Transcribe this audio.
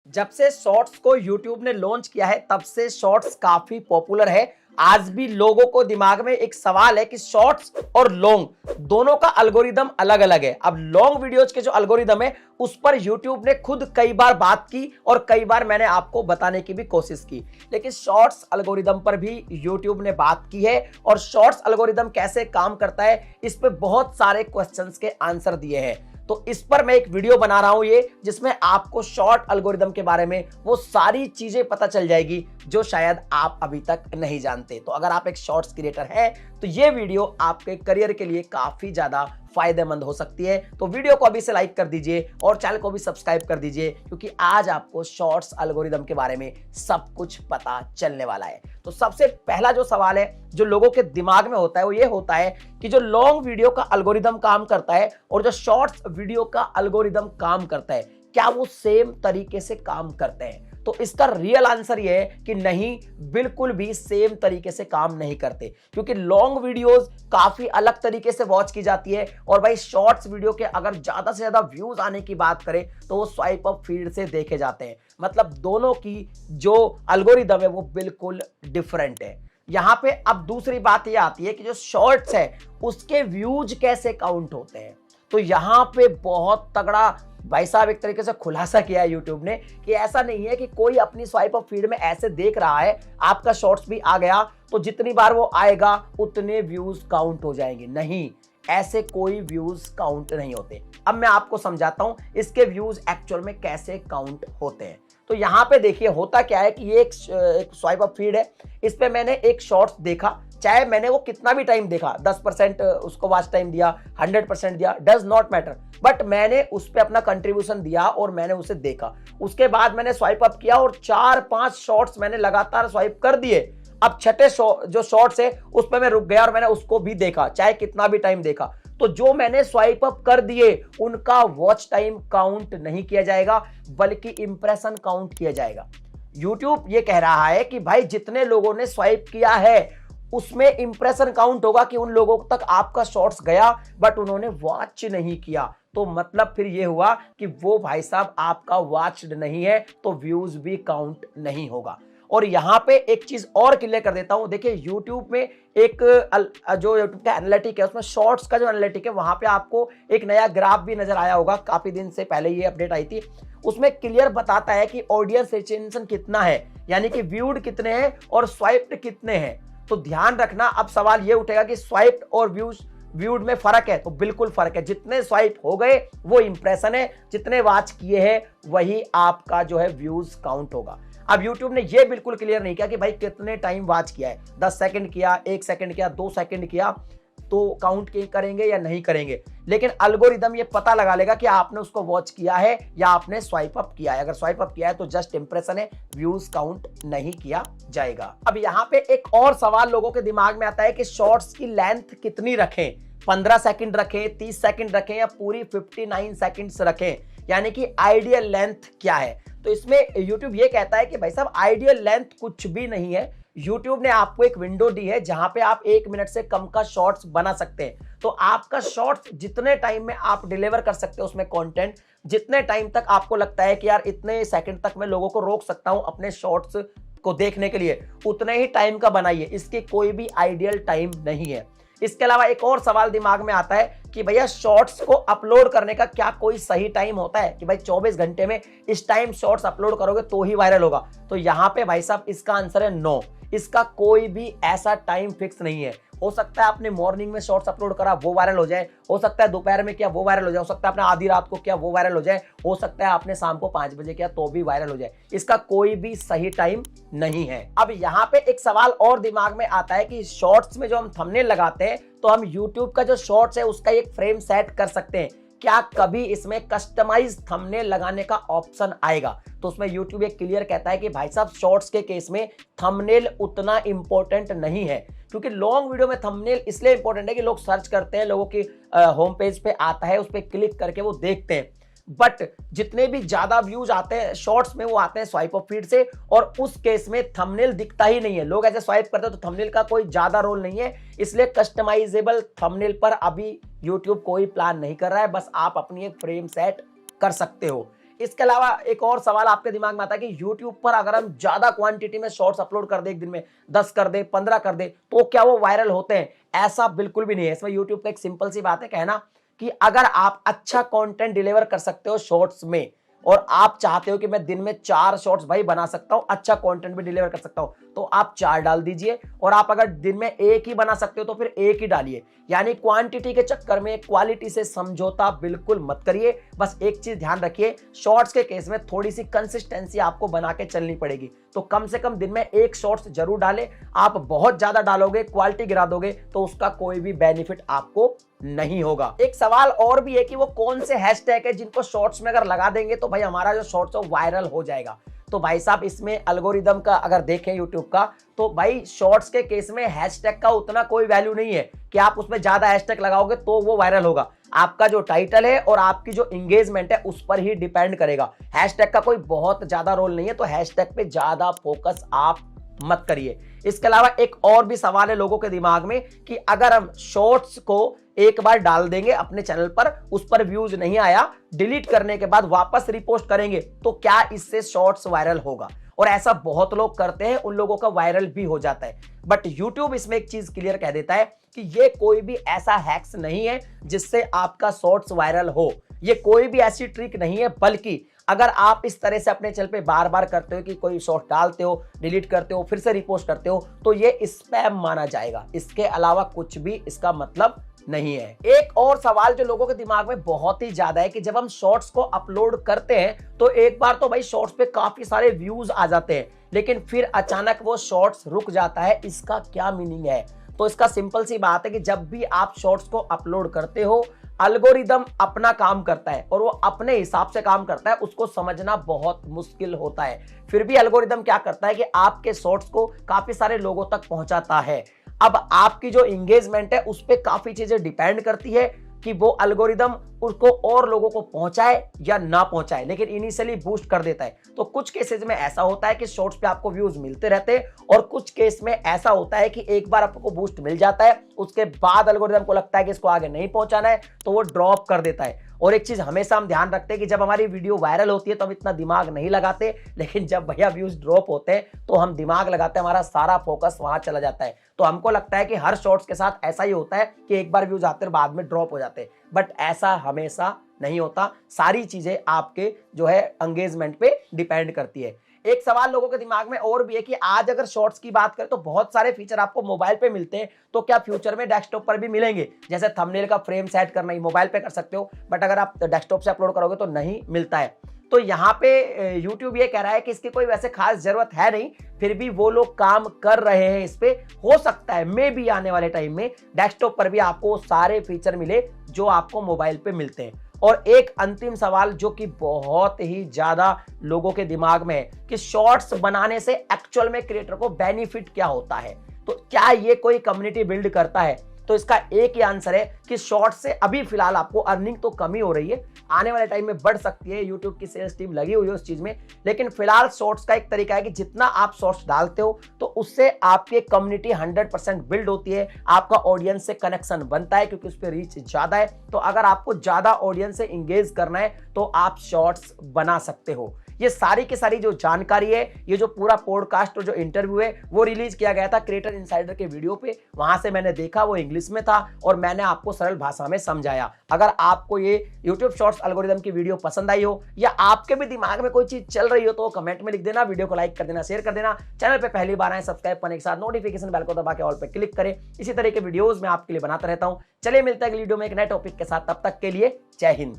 जब से शॉर्ट्स को YouTube ने लॉन्च किया है तब से शॉर्ट्स काफी पॉपुलर है। आज भी लोगों को दिमाग में एक सवाल है कि शॉर्ट्स और लॉन्ग दोनों का एल्गोरिदम अलग अलग है। अब लॉन्ग वीडियोज के जो एल्गोरिदम है उस पर YouTube ने खुद कई बार बात की और कई बार मैंने आपको बताने की भी कोशिश की, लेकिन शॉर्ट्स एल्गोरिदम पर भी YouTube ने बात की है और शॉर्ट्स एल्गोरिदम कैसे काम करता है इस पे बहुत सारे क्वेश्चंस के आंसर दिए हैं। तो इस पर मैं एक वीडियो बना रहा हूं जिसमें आपको शॉर्ट एल्गोरिदम के बारे में वो सारी चीजें पता चल जाएगी जो शायद आप अभी तक नहीं जानते। तो अगर आप एक शॉर्ट्स क्रिएटर हैं तो ये वीडियो आपके करियर के लिए काफी ज्यादा फायदेमंद हो सकती है। तो वीडियो को अभी से लाइक कर दीजिए और चैनल को भी सब्सक्राइब कर दीजिए, क्योंकि आज आपको शॉर्ट्स एल्गोरिदम के बारे में सब कुछ पता चलने वाला है। तो सबसे पहला जो सवाल है जो लोगों के दिमाग में होता है वो ये होता है कि जो लॉन्ग वीडियो का एल्गोरिदम काम करता है और जो शॉर्ट्स वीडियो का एल्गोरिदम काम करता है, क्या वो सेम तरीके से काम करते हैं? तो इसका रियल आंसर ये है कि नहीं, बिल्कुल भी सेम तरीके से काम नहीं करते, क्योंकि लॉन्ग वीडियोस काफी अलग तरीके से वॉच की जाती है और भाई शॉर्ट्स वीडियो के अगर ज्यादा से ज्यादा व्यूज आने की बात करें तो वो स्वाइप अप फीड से देखे जाते हैं। मतलब दोनों की जो एल्गोरिदम है वो बिल्कुल डिफरेंट है। यहां पे अब दूसरी बात ये आती है कि जो शॉर्ट्स है उसके व्यूज कैसे काउंट होते हैं। तो यहां पे बहुत तगड़ा भाई साहब एक तरीके से खुलासा किया है यूट्यूब ने कि ऐसा नहीं है कि कोई अपनी स्वाइप अप फीड में ऐसे देख रहा है, आपका शॉर्ट्स भी आ गया तो जितनी बार वो आएगा उतने व्यूज काउंट हो जाएंगे। नहीं, ऐसे कोई व्यूज काउंट नहीं होते। अब मैं आपको समझाता हूं इसके व्यूज एक्चुअल में कैसे काउंट होते हैं। तो यहां पे देखिए होता क्या है कि ये एक स्वाइप अप फीड है, इस पे मैंने एक शॉर्ट्स देखा, चाहे मैंने वो कितना भी टाइम देखा, 10% उसको वॉच टाइम दिया, 100% दिया, डज नॉट मैटर, बट मैंने उस पे अपना कंट्रीब्यूशन दिया और मैंने उसे देखा। उसके बाद मैंने स्वाइप अप किया और 4-5 शॉर्ट्स मैंने लगातार स्वाइप कर दिए। अब छठे जो शॉर्ट्स है उस पे मैं रुक गया और मैंने उसको भी देखा, चाहे कितना भी टाइम देखा। तो जो मैंने स्वाइप अप कर दिए उनका वॉच टाइम काउंट नहीं किया जाएगा, बल्कि इंप्रेशन काउंट किया जाएगा। यूट्यूब ये कह रहा है कि भाई जितने लोगों ने स्वाइप किया है उसमें इंप्रेशन काउंट होगा कि उन लोगों तक आपका शॉर्ट्स गया बट उन्होंने वॉच नहीं किया। तो मतलब फिर ये हुआ कि वो भाई साहब आपका वॉच्ड नहीं है, तो व्यूज भी काउंट नहीं होगा। और यहां पे एक चीज और क्लियर कर देता हूं, देखिए YouTube में एक जो YouTube का एनालिटिक है उसमें शॉर्ट्स का जो एनालिटिक है वहां पे आपको एक नया ग्राफ भी नजर आया होगा, काफी दिन से पहले ये अपडेट आई थी। उसमें क्लियर बताता है कि ऑडियंस रिटेंशन कितना है, यानी कि व्यूड कितने हैं और स्वाइप्ड कितने हैं। तो ध्यान रखना, अब सवाल ये उठेगा कि स्वाइप्ड और व्यूड में फर्क है, तो बिल्कुल फर्क है। जितने स्वाइप हो गए वो इंप्रेशन है, जितने वॉच किए हैं वही आपका जो है व्यूज काउंट होगा। अब YouTube ने ये बिल्कुल क्लियर नहीं किया कि भाई कितने टाइम वॉच किया है, 10 सेकंड किया, 1 सेकंड किया, 2 सेकंड किया, तो काउंट करेंगे या नहीं करेंगे। लेकिन एल्गोरिदम ये पता लगा लेगा कि आपने उसको वॉच किया है या आपने स्वाइप अप किया है। अगर स्वाइप अप किया है तो जस्ट इंप्रेशन है, व्यूज काउंट नहीं किया जाएगा। अब यहाँ पे एक और सवाल लोगों के दिमाग में आता है कि शॉर्ट्स की लेंथ कितनी रखें, 15 सेकंड रखें, 30 सेकंड रखें या पूरी 59 सेकंड्स रखें, यानी कि आइडियल लेंथ क्या है। तो इसमें YouTube ये कहता है कि भाई साहब आइडियल लेंथ कुछ भी नहीं है। YouTube ने आपको एक विंडो दी है जहां पे आप 1 मिनट से कम का शॉर्ट्स बना सकते हैं। तो आपका शॉर्ट्स जितने टाइम में आप डिलीवर कर सकते हो उसमें कंटेंट, जितने टाइम तक आपको लगता है कि यार इतने सेकंड तक मैं लोगों को रोक सकता हूं अपने शॉर्ट्स को देखने के लिए, उतने ही टाइम का बनाइए। इसकी कोई भी आइडियल टाइम नहीं है। इसके अलावा एक और सवाल दिमाग में आता है कि भैया शॉर्ट्स को अपलोड करने का क्या कोई सही टाइम होता है कि भाई 24 घंटे में इस टाइम शॉर्ट्स अपलोड करोगे तो ही वायरल होगा। तो यहां पे भाई साहब इसका आंसर है नो, इसका कोई भी ऐसा टाइम फिक्स नहीं है। हो सकता है आपने मॉर्निंग में शॉर्ट्स अपलोड करा वो वायरल हो जाए, हो सकता है दोपहर में किया वो वायरल हो जाए, हो सकता है आपने आधी रात को किया वो वायरल हो जाए, हो सकता है आपने शाम को 5 बजे किया तो भी वायरल हो जाए। इसका कोई भी सही टाइम नहीं है। अब यहाँ पे एक सवाल और दिमाग में आता है कि शॉर्ट्स में जो हम थंबनेल लगाते हैं तो हम YouTube का जो शॉर्ट्स है उसका एक फ्रेम सेट कर सकते हैं, क्या कभी इसमें कस्टमाइज थंबनेल लगाने का ऑप्शन आएगा? तो उसमें YouTube एक क्लियर कहता है कि भाई साहब शॉर्ट्स के केस में थंबनेल उतना इंपॉर्टेंट नहीं है, क्योंकि लॉन्ग वीडियो में थंबनेल इसलिए इंपॉर्टेंट है कि लोग सर्च करते हैं, लोगों की होम पेज पे आता है, उस पर क्लिक करके वो देखते हैं। बट जितने भी ज्यादा व्यूज आते हैं शॉर्ट्स में वो आते हैं स्वाइप अप फीड से, और उस केस में थंबनेल दिखता ही नहीं है। लोग ऐसे स्वाइप करते हैं तो थंबनेल का कोई ज्यादा रोल नहीं है, इसलिए कस्टमाइजेबल थंबनेल पर अभी YouTube कोई प्लान नहीं कर रहा है। बस आप अपनी एक फ्रेम सेट कर सकते हो। इसके अलावा एक और सवाल आपके दिमाग में आता है कि YouTube पर अगर हम ज्यादा क्वांटिटी में शॉर्ट्स अपलोड कर दे, एक दिन में 10 कर दे, 15 कर दे, तो क्या वो वायरल होते हैं? ऐसा बिल्कुल भी नहीं है। इसमें YouTube का एक सिंपल सी बात है कहना कि अगर आप अच्छा कंटेंट डिलीवर कर सकते हो शॉर्ट्स में, और आप चाहते हो कि मैं दिन में 4 शॉर्ट्स भाई बना सकता हूं, अच्छा कंटेंट भी डिलीवर कर सकता हूं, तो आप 4 डाल दीजिए। और आप अगर दिन में 1 ही बना सकते हो तो फिर 1 ही डालिए। यानी क्वांटिटी के चक्कर में क्वालिटी से समझौता बिल्कुल मत करिए। बस एक चीज ध्यान रखिए, शॉर्ट्स के केस में थोड़ी सी कंसिस्टेंसी आपको बना के चलनी पड़ेगी। तो कम से कम दिन में 1 शॉर्ट्स जरूर डालें। आप बहुत ज्यादा डालोगे, क्वालिटी गिरा दोगे, तो उसका कोई भी बेनिफिट आपको नहीं होगा। एक सवाल और भी है कि वो कौन से हैशटैग है जिनको शॉर्ट्स में अगर लगा देंगे तो भाई हमारा जो शॉर्ट्स है वायरल हो जाएगा। तो भाई साहब, इसमें एल्गोरिदम का अगर देखें यूट्यूब का, तो भाई शॉर्ट्स के केस में हैशटैग का उतना कोई वैल्यू नहीं है कि आप उसमें ज्यादा हैशटैग लगाओगे तो वो वायरल होगा। आपका जो टाइटल है और आपकी जो एंगेजमेंट है उस पर ही डिपेंड करेगा। हैशटैग का कोई बहुत ज्यादा रोल नहीं है, तो हैशटैग पे ज्यादा फोकस आप मत करिए। इसके अलावा एक और भी सवाल है लोगों के दिमाग में कि अगर हम शॉर्ट्स को एक बार डाल देंगे अपने चैनल पर, उस पर व्यूज नहीं आया, डिलीट करने के बाद वापस रिपोस्ट करेंगे, तो क्या इससे शॉर्ट्स वायरल होगा? और ऐसा बहुत लोग करते हैं, उन लोगों का वायरल भी हो जाता है। बट YouTube इसमें एक चीज क्लियर कह देता है कि ये कोई भी ऐसा हैक्स नहीं है जिससे आपका शॉर्ट्स वायरल हो। ये कोई भी ऐसी ट्रिक नहीं है, बल्कि अगर आप इस तरह से अपने चैनल पे बार बार करते हो कि कोई शॉर्ट डालते हो, डिलीट करते हो, फिर से रिपोस्ट करते हो, तो ये स्पैम माना जाएगा। इसके अलावा कुछ भी इसका मतलब नहीं है। एक और सवाल जो लोगों के दिमाग में बहुत ही ज्यादा है कि जब हम शॉर्ट्स को अपलोड करते हैं तो एक बार तो भाई शॉर्ट्स पे काफी सारे व्यूज आ जाते हैं, लेकिन फिर अचानक वो शॉर्ट्स रुक जाता है। इसका क्या मीनिंग है? तो इसका सिंपल सी बात है कि जब भी आप शॉर्ट्स को अपलोड करते हो, एल्गोरिदम अपना काम करता है और वो अपने हिसाब से काम करता है, उसको समझना बहुत मुश्किल होता है। फिर भी एल्गोरिदम क्या करता है कि आपके शॉर्ट्स को काफी सारे लोगों तक पहुंचाता है। अब आपकी जो एंगेजमेंट है उस पर काफी चीजें डिपेंड करती है कि वो एल्गोरिदम उसको और लोगों को पहुंचाए या ना पहुंचाए, लेकिन इनिशियली बूस्ट कर देता है। तो कुछ केसेस में ऐसा होता है कि शॉर्ट्स पे आपको व्यूज मिलते रहते हैं, और कुछ केस में ऐसा होता है कि एक बार आपको बूस्ट मिल जाता है, उसके बाद एल्गोरिदम को लगता है कि इसको आगे नहीं पहुंचाना है, तो वो ड्रॉप कर देता है। और एक चीज हमेशा हम ध्यान रखते हैं कि जब हमारी वीडियो वायरल होती है तो हम इतना दिमाग नहीं लगाते, लेकिन जब भैया व्यूज ड्रॉप होते हैं तो हम दिमाग लगाते हैं, हमारा सारा फोकस वहां चला जाता है। तो हमको लगता है कि हर शॉर्ट्स के साथ ऐसा ही होता है कि एक बार व्यूज आते हैं बाद में ड्रॉप हो जाते हैं, बट ऐसा हमेशा नहीं होता। सारी चीजें आपके जो है एंगेजमेंट पे डिपेंड करती है। एक सवाल लोगों के दिमाग में और भी है कि आज अगर शॉर्ट्स की बात करें तो बहुत सारे फीचर आपको मोबाइल पे मिलते हैं, तो क्या फ्यूचर में डेस्कटॉप पर भी मिलेंगे? जैसे थंबनेल का फ्रेम सेट करना ही मोबाइल पे कर सकते हो, बट अगर आप डेस्कटॉप से अपलोड करोगे तो नहीं मिलता है। तो यहाँ पे YouTube ये कह रहा है कि इसकी कोई वैसे खास जरूरत है नहीं, फिर भी वो लोग काम कर रहे हैं इस पे। हो सकता है मे भी आने वाले टाइम में डेस्कटॉप पर भी आपको सारे फीचर मिले जो आपको मोबाइल पे मिलते हैं। और एक अंतिम सवाल जो कि बहुत ही ज्यादा लोगों के दिमाग में है कि शॉर्ट्स बनाने से एक्चुअल में क्रिएटर को बेनिफिट क्या होता है, तो क्या ये कोई कम्युनिटी बिल्ड करता है? तो इसका एक ही आंसर है कि शॉर्ट्स से अभी फिलहाल आपको अर्निंग तो कमी हो रही है, आने वाले टाइम में बढ़ सकती है। यूट्यूब की सेल्स टीम लगी हुई है उस चीज में, लेकिन फिलहाल शॉर्ट्स का एक तरीका है कि जितना आप शॉर्ट्स डालते हो तो उससे आपकी कम्युनिटी 100% बिल्ड होती है, आपका ऑडियंस से कनेक्शन बनता है क्योंकि उस पर रीच ज्यादा है। तो अगर आपको ज्यादा ऑडियंस से इंगेज करना है तो आप शॉर्ट्स बना सकते हो। ये सारी की सारी जो जानकारी है, ये जो पूरा पॉडकास्ट और जो इंटरव्यू है वो रिलीज किया गया था क्रिएटर इनसाइडर के वीडियो पे, वहां से मैंने देखा, वो इंग्लिश में था और मैंने आपको सरल भाषा में समझाया। अगर आपको ये YouTube शॉर्ट्स एल्गोरिदम की वीडियो पसंद आई हो या आपके भी दिमाग में कोई चीज चल रही हो तो कमेंट में लिख देना, वीडियो को लाइक कर देना, शेयर कर देना। चैनल पे पहली बार आए सब्सक्राइब करने के साथ नोटिफिकेशन बेल को दबा के ऑल पे क्लिक करें। इसी तरह के वीडियोस मैं आपके लिए बनाता रहता हूं। चलिए मिलते हैं अगली वीडियो में एक नए टॉपिक के साथ, तब तक के लिए जय हिंद।